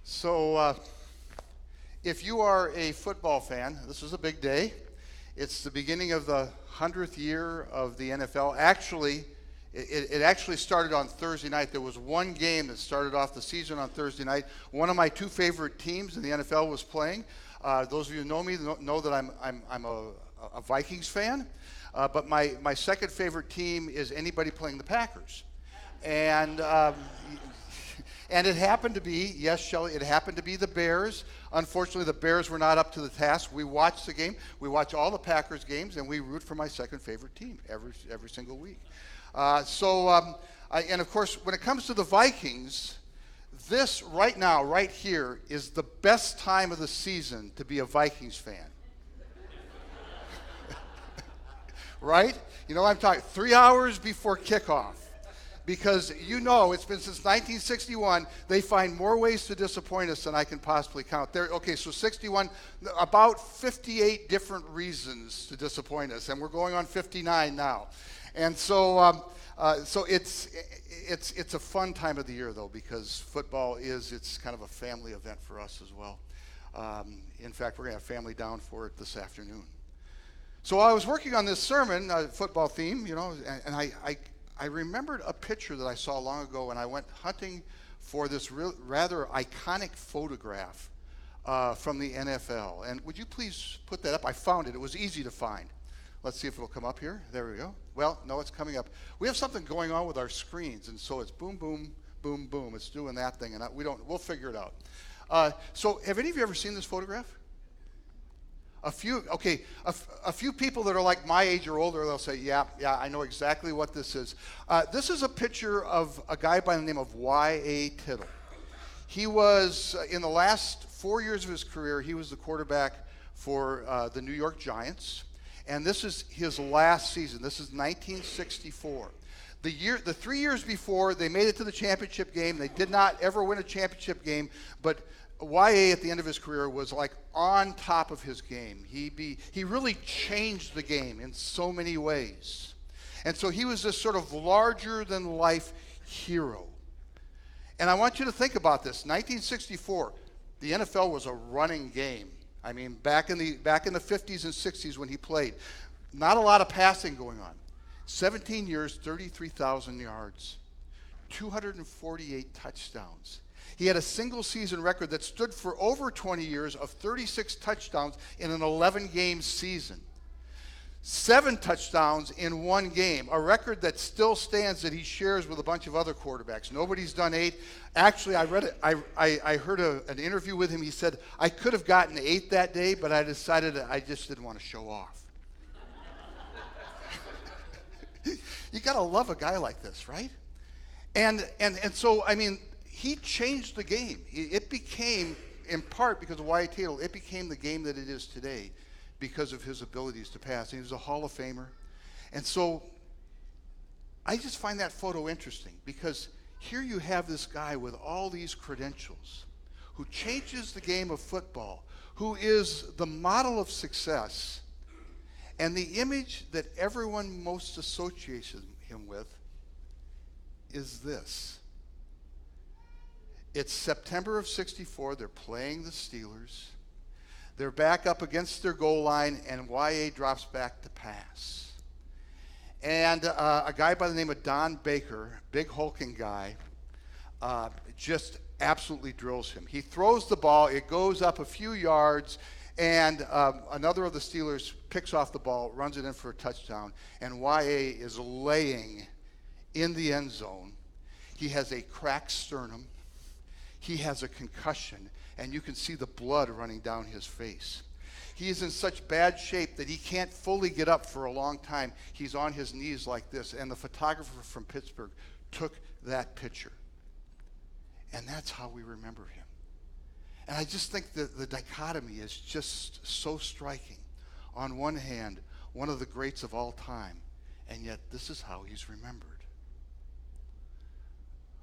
So, if you are a football fan, this is a big day. It's the beginning of the 100th year of the NFL. Actually, it actually started on Thursday night. There was one game that started off the season on Thursday night. One of my two favorite teams in the NFL was playing. Those of you who know me know that I'm a Vikings fan. But my second favorite team is anybody playing the Packers. And and it happened to be, yes, Shelley, it happened to be the Bears. Unfortunately, the Bears were not up to the task. We watched the game. We watch all the Packers games, and we root for my second favorite team every single week. And of course, when it comes to the Vikings, this right now, right here, is the best time of the season to be a Vikings fan. Right? You know, I'm talking 3 hours before kickoff. Because it's been since 1961, they find more ways to disappoint us than I can possibly count. So 61, about 58 different reasons to disappoint us, and we're going on 59 now. And so it's a fun time of the year, though, because football it's kind of a family event for us as well. In fact, we're going to have family down for it this afternoon. So while I was working on this sermon, football theme, and I remembered a picture that I saw long ago, and I went hunting for this rather iconic photograph from the NFL. And would you please put that up? I found it. It was easy to find. Let's see if it'll come up here. There we go. Well, no, it's coming up. We have something going on with our screens, and so it's boom, boom, boom, boom. It's doing that thing, and we'll figure it out. So have any of you ever seen this photograph? A few people that are like my age or older, they'll say, yeah, I know exactly what this is. This is a picture of a guy by the name of Y.A. Tittle. He was, in the last 4 years of his career, he was the quarterback for the New York Giants. And this is his last season. This is 1964. The 3 years before, they made it to the championship game. They did not ever win a championship game, but Y.A. at the end of his career was like on top of his game. He really changed the game in so many ways. And so he was this sort of larger than life hero. And I want you to think about this. 1964, the NFL was a running game. I mean, back in the 50s and 60s when he played, not a lot of passing going on. 17 years, 33,000 yards, 248 touchdowns. He had a single-season record that stood for over 20 years of 36 touchdowns in an 11-game season. 7 touchdowns in one game, a record that still stands that he shares with a bunch of other quarterbacks. Nobody's done 8. Actually, I read it. I heard an interview with him. He said, I could have gotten 8 that day, but I decided I just didn't want to show off. You got to love a guy like this, right? And so, I mean, he changed the game. It became, in part because of Y.A. Tittle, it became the game that it is today because of his abilities to pass. And he was a Hall of Famer. And so I just find that photo interesting because here you have this guy with all these credentials who changes the game of football, who is the model of success, and the image that everyone most associates him with is this. It's September of 64. They're playing the Steelers. They're back up against their goal line, and Y.A. drops back to pass. And a guy by the name of Don Baker, big hulking guy, just absolutely drills him. He throws the ball. It goes up a few yards, and another of the Steelers picks off the ball, runs it in for a touchdown, and Y.A. is laying in the end zone. He has a cracked sternum. He has a concussion, and you can see the blood running down his face. He is in such bad shape that he can't fully get up for a long time. He's on his knees like this, and the photographer from Pittsburgh took that picture. And that's how we remember him. And I just think that the dichotomy is just so striking. On one hand, one of the greats of all time, and yet this is how he's remembered.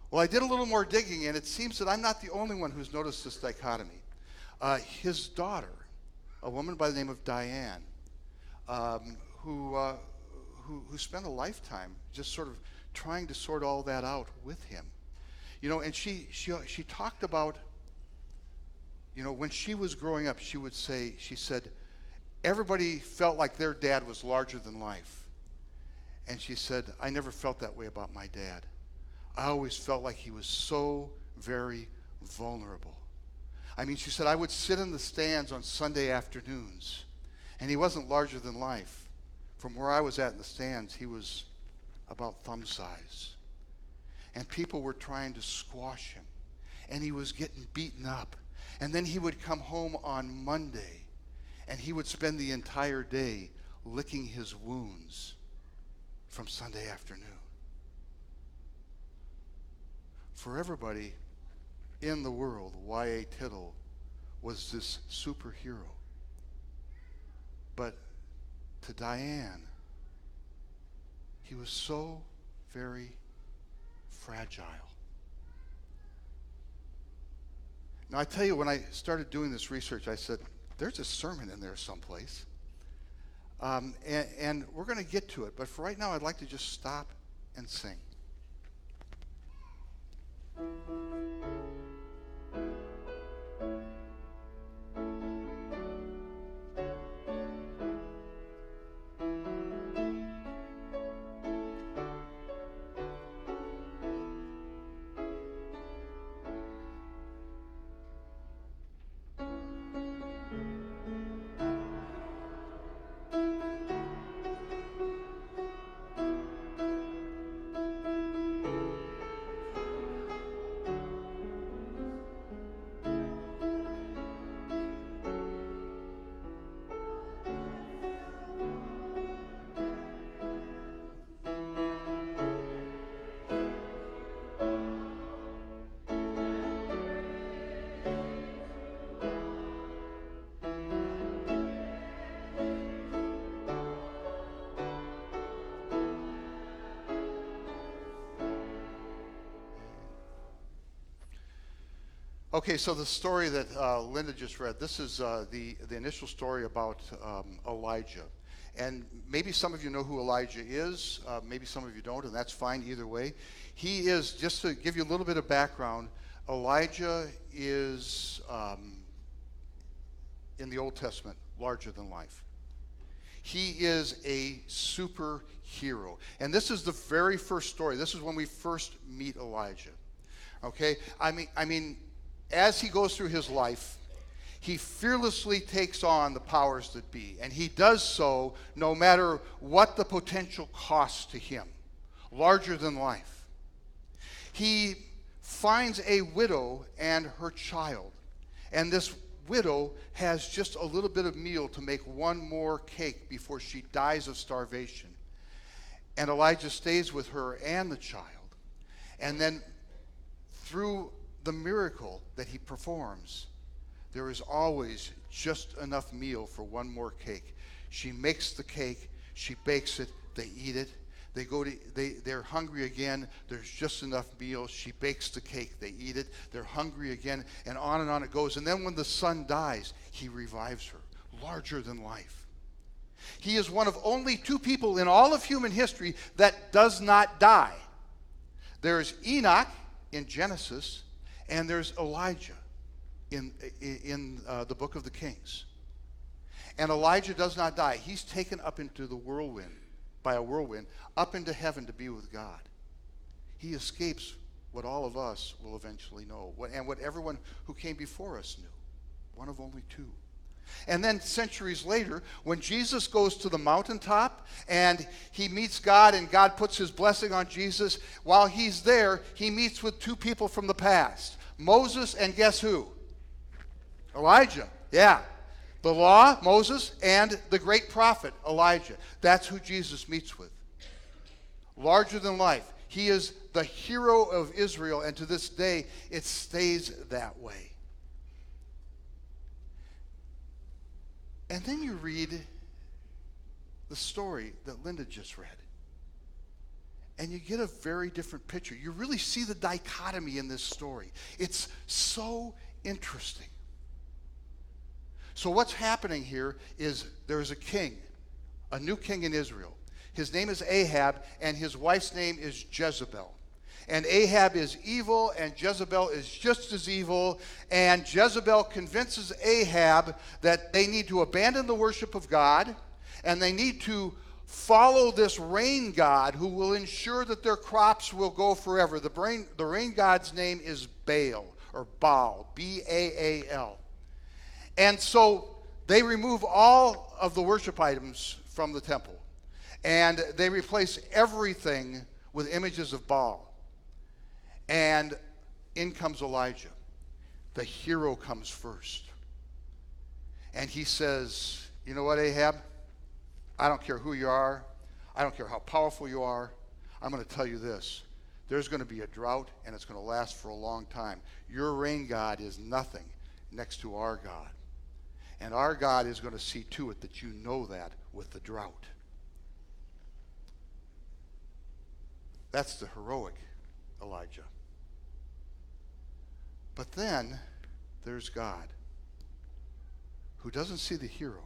Well, I did a little more digging, and it seems that I'm not the only one who's noticed this dichotomy. His daughter, a woman by the name of Diane, who spent a lifetime just sort of trying to sort all that out with him. And she talked about You know, when she was growing up, she said, everybody felt like their dad was larger than life. And she said, I never felt that way about my dad. I always felt like he was so very vulnerable. I mean, she said, I would sit in the stands on Sunday afternoons, and he wasn't larger than life. From where I was at in the stands, he was about thumb size. And people were trying to squash him, and he was getting beaten up. And then he would come home on Monday, and he would spend the entire day licking his wounds from Sunday afternoon. For everybody in the world, Y.A. Tittle was this superhero. But to Diane, he was so very fragile. Now, I tell you, when I started doing this research, I said, there's a sermon in there someplace. And we're going to get to it. But for right now, I'd like to just stop and sing. Okay, so the story that Linda just read, this is the initial story about Elijah. And maybe some of you know who Elijah is, maybe some of you don't, and that's fine either way. He is, just to give you a little bit of background, Elijah is, in the Old Testament, larger than life. He is a superhero. And this is the very first story. This is when we first meet Elijah. Okay? I mean, as he goes through his life, he fearlessly takes on the powers that be. And he does so no matter what the potential cost to him. Larger than life. He finds a widow and her child. And this widow has just a little bit of meal to make one more cake before she dies of starvation. And Elijah stays with her and the child. And then through the miracle that he performs, there is always just enough meal for one more cake. She makes the cake, she bakes it, they eat it. They're hungry again. There's just enough meal. She bakes the cake. They eat it. They're hungry again, and on it goes. And then when the son dies, he revives her, larger than life. He is one of only two people in all of human history that does not die. There's Enoch in Genesis, and there's Elijah in the book of the Kings. And Elijah does not die. He's taken up into the whirlwind, by a whirlwind, up into heaven to be with God. He escapes what all of us will eventually know, and what everyone who came before us knew. One of only two. And then centuries later, when Jesus goes to the mountaintop and he meets God and God puts his blessing on Jesus, while he's there, he meets with two people from the past. Moses and guess who? Elijah. Yeah. The law, Moses, and the great prophet, Elijah. That's who Jesus meets with. Larger than life. He is the hero of Israel, and to this day, it stays that way. And then you read the story that Linda just read. And you get a very different picture. You really see the dichotomy in this story. It's so interesting. So what's happening here is there's a king, a new king in Israel. His name is Ahab, and his wife's name is Jezebel. And Ahab is evil, and Jezebel is just as evil. And Jezebel convinces Ahab that they need to abandon the worship of God, and they need to follow this rain god who will ensure that their crops will go forever. The rain god's name is Baal, or Baal, B-A-A-L. And so they remove all of the worship items from the temple, and they replace everything with images of Baal. And in comes Elijah. The hero comes first. And he says, you know what, Ahab? I don't care who you are. I don't care how powerful you are. I'm going to tell you this. There's going to be a drought, and it's going to last for a long time. Your rain god is nothing next to our God. And our God is going to see to it that you know that with the drought. That's the heroic Elijah. But then there's God, who doesn't see the hero.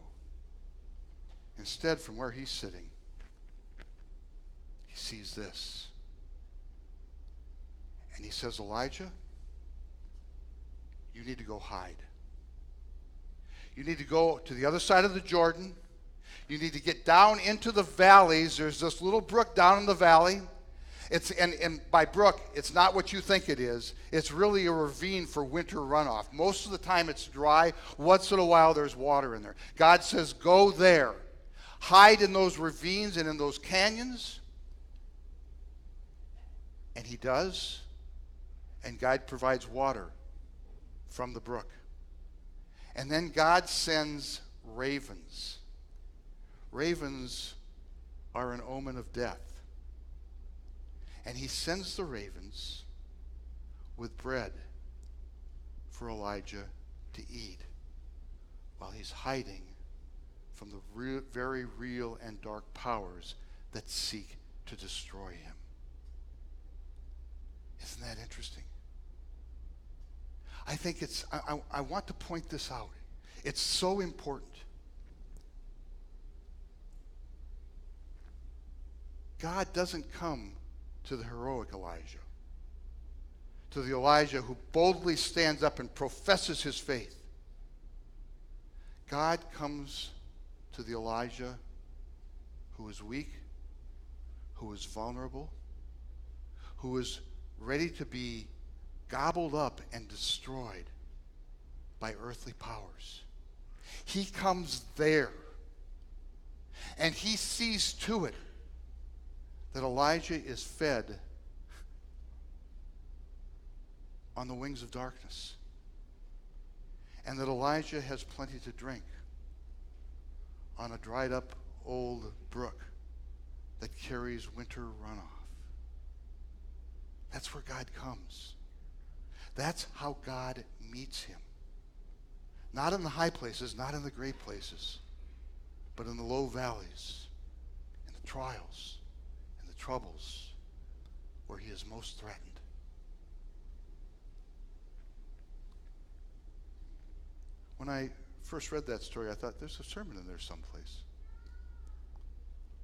Instead, from where he's sitting, he sees this. And he says, Elijah, you need to go hide. You need to go to the other side of the Jordan. You need to get down into the valleys. There's this little brook down in the valley. And by brook, it's not what you think it is. It's really a ravine for winter runoff. Most of the time it's dry. Once in a while there's water in there. God says, go there. Hide in those ravines and in those canyons. And he does. And God provides water from the brook. And then God sends ravens. Ravens are an omen of death. And he sends the ravens with bread for Elijah to eat while he's hiding from the very real and dark powers that seek to destroy him. Isn't that interesting? I think I want to point this out. It's so important. God doesn't come to the heroic Elijah, to the Elijah who boldly stands up and professes his faith. God comes to the Elijah who is weak, who is vulnerable, who is ready to be gobbled up and destroyed by earthly powers. He comes there, and he sees to it that Elijah is fed on the wings of darkness, and that Elijah has plenty to drink on a dried up old brook that carries winter runoff. That's where God comes. That's how God meets him. Not in the high places, not in the great places, but in the low valleys, in the trials, in the troubles, where he is most threatened. When I first read that story, I thought, there's a sermon in there someplace.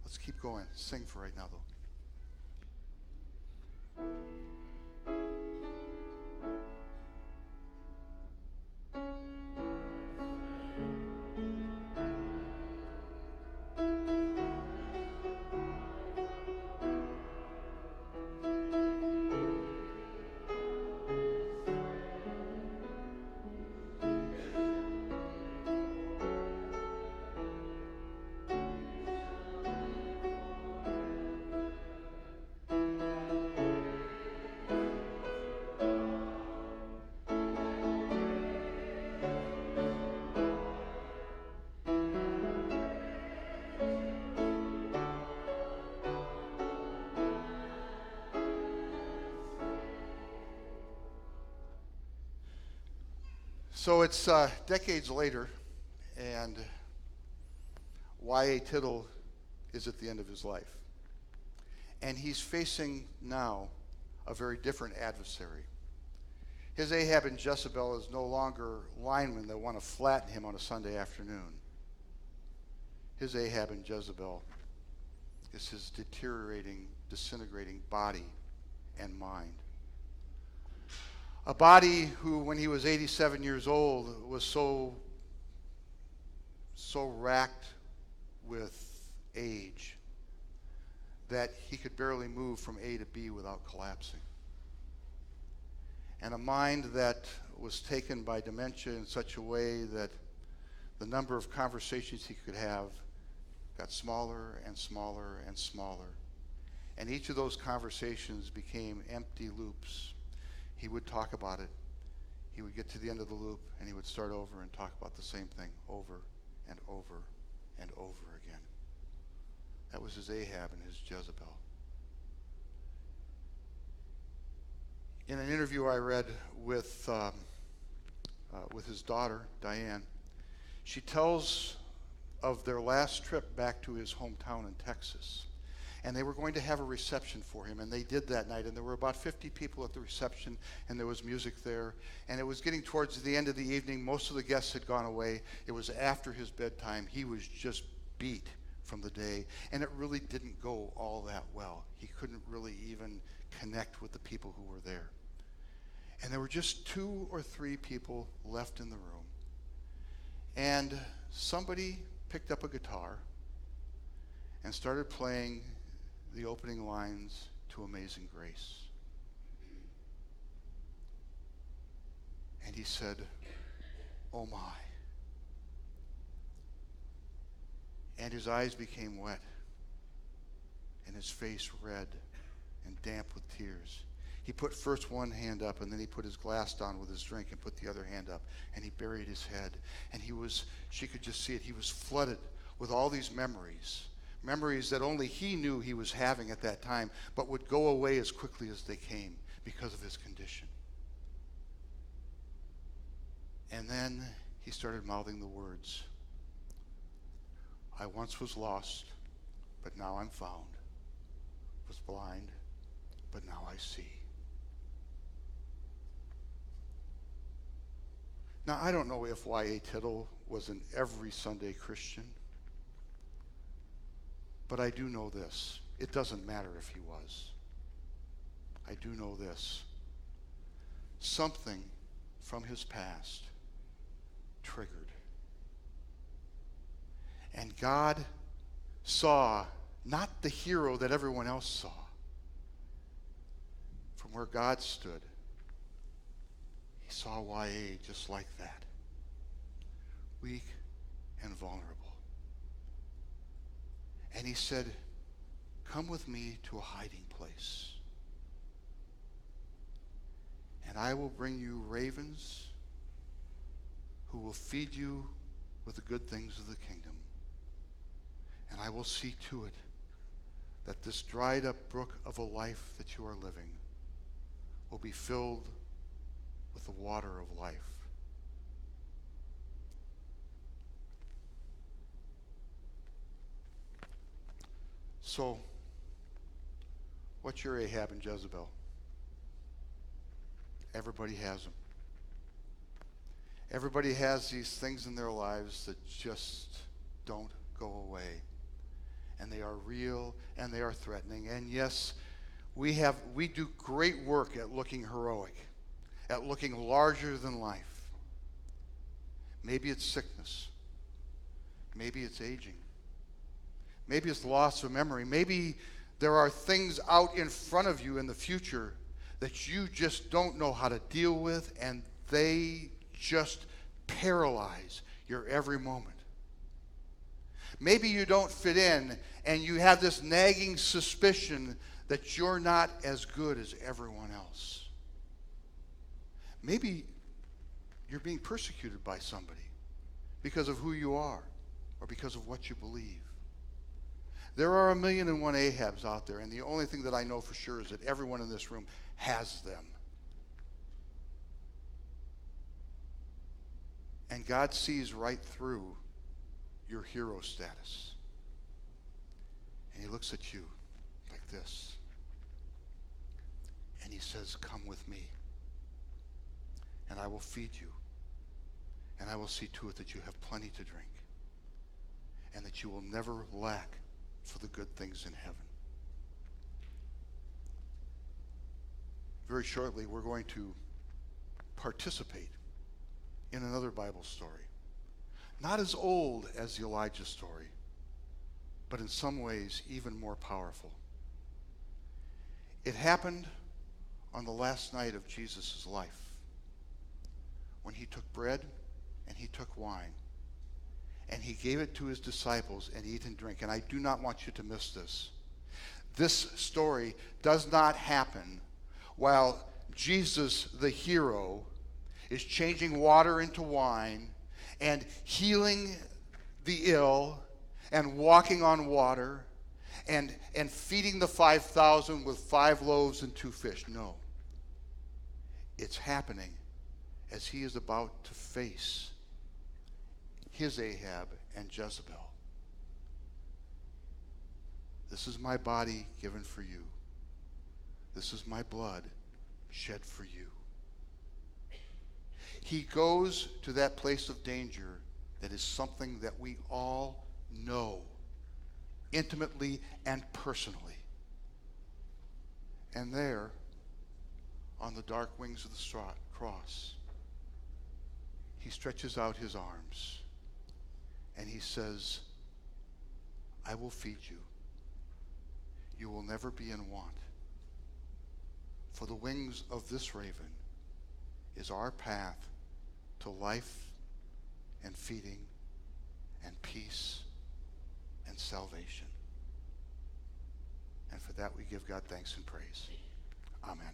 Let's keep going. Sing for right now, though. So it's decades later, and Y.A. Tittle is at the end of his life. And he's facing now a very different adversary. His Ahab and Jezebel is no longer linemen that want to flatten him on a Sunday afternoon. His Ahab and Jezebel is his deteriorating, disintegrating body and mind. A body who, when he was 87 years old, was so racked with age that he could barely move from A to B without collapsing. And a mind that was taken by dementia in such a way that the number of conversations he could have got smaller and smaller and smaller. And each of those conversations became empty loops. He would talk about it. He would get to the end of the loop, and he would start over and talk about the same thing over and over and over again. That was his Ahab and his Jezebel. In an interview I read with his daughter, Diane, she tells of their last trip back to his hometown in Texas. And they were going to have a reception for him, and they did that night. And there were about 50 people at the reception, and there was music there. And it was getting towards the end of the evening. Most of the guests had gone away. It was after his bedtime. He was just beat from the day, and it really didn't go all that well. He couldn't really even connect with the people who were there. And there were just 2 or 3 people left in the room. And somebody picked up a guitar and started playing the opening lines to Amazing Grace. And he said, "Oh my." And his eyes became wet, and his face red and damp with tears. He put first one hand up, and then he put his glass down with his drink and put the other hand up, and he buried his head. And she could just see it, he was flooded with all these memories that only he knew he was having at that time, but would go away as quickly as they came because of his condition. And then he started mouthing the words, "I once was lost, but now I'm found. Was blind, but now I see." Now, I don't know if Y.A. Tittle was an every Sunday Christian, but I do know this. It doesn't matter if he was. I do know this. Something from his past triggered. And God saw not the hero that everyone else saw. From where God stood, he saw Y.A. just like that. Weak and vulnerable. And he said, "Come with me to a hiding place, and I will bring you ravens who will feed you with the good things of the kingdom. And I will see to it that this dried up brook of a life that you are living will be filled with the water of life." So, what's your Ahab and Jezebel? Everybody has them. Everybody has these things in their lives that just don't go away. And they are real and they are threatening. And yes, we do great work at looking heroic, at looking larger than life. Maybe it's sickness. Maybe it's aging. Maybe it's loss of memory. Maybe there are things out in front of you in the future that you just don't know how to deal with, and they just paralyze your every moment. Maybe you don't fit in, and you have this nagging suspicion that you're not as good as everyone else. Maybe you're being persecuted by somebody because of who you are or because of what you believe. There are 1,000,001 Ahabs out there, and the only thing that I know for sure is that everyone in this room has them. And God sees right through your hero status. And he looks at you like this. And he says, "Come with me, and I will feed you, and I will see to it that you have plenty to drink, and that you will never lack for the good things in heaven." very shortly we're going to participate in another Bible story. Not as old as the Elijah story, but in some ways even more powerful. It happened on the last night of Jesus' life, when he took bread and he took wine, and he gave it to his disciples and eat and drink. And I do not want you to miss this. This story does not happen while Jesus, the hero, is changing water into wine and healing the ill and walking on water and feeding the 5,000 with 5 loaves and 2 fish. No. It's happening as he is about to face his Ahab and Jezebel. This is my body given for you. This is my blood shed for you. He goes to that place of danger that is something that we all know intimately and personally. And there, on the dark wings of the cross, he stretches out his arms and he says, I will feed you. You will never be in want. For the wings of this raven is our path to life and feeding and peace and salvation. And for that we give God thanks and praise. Amen.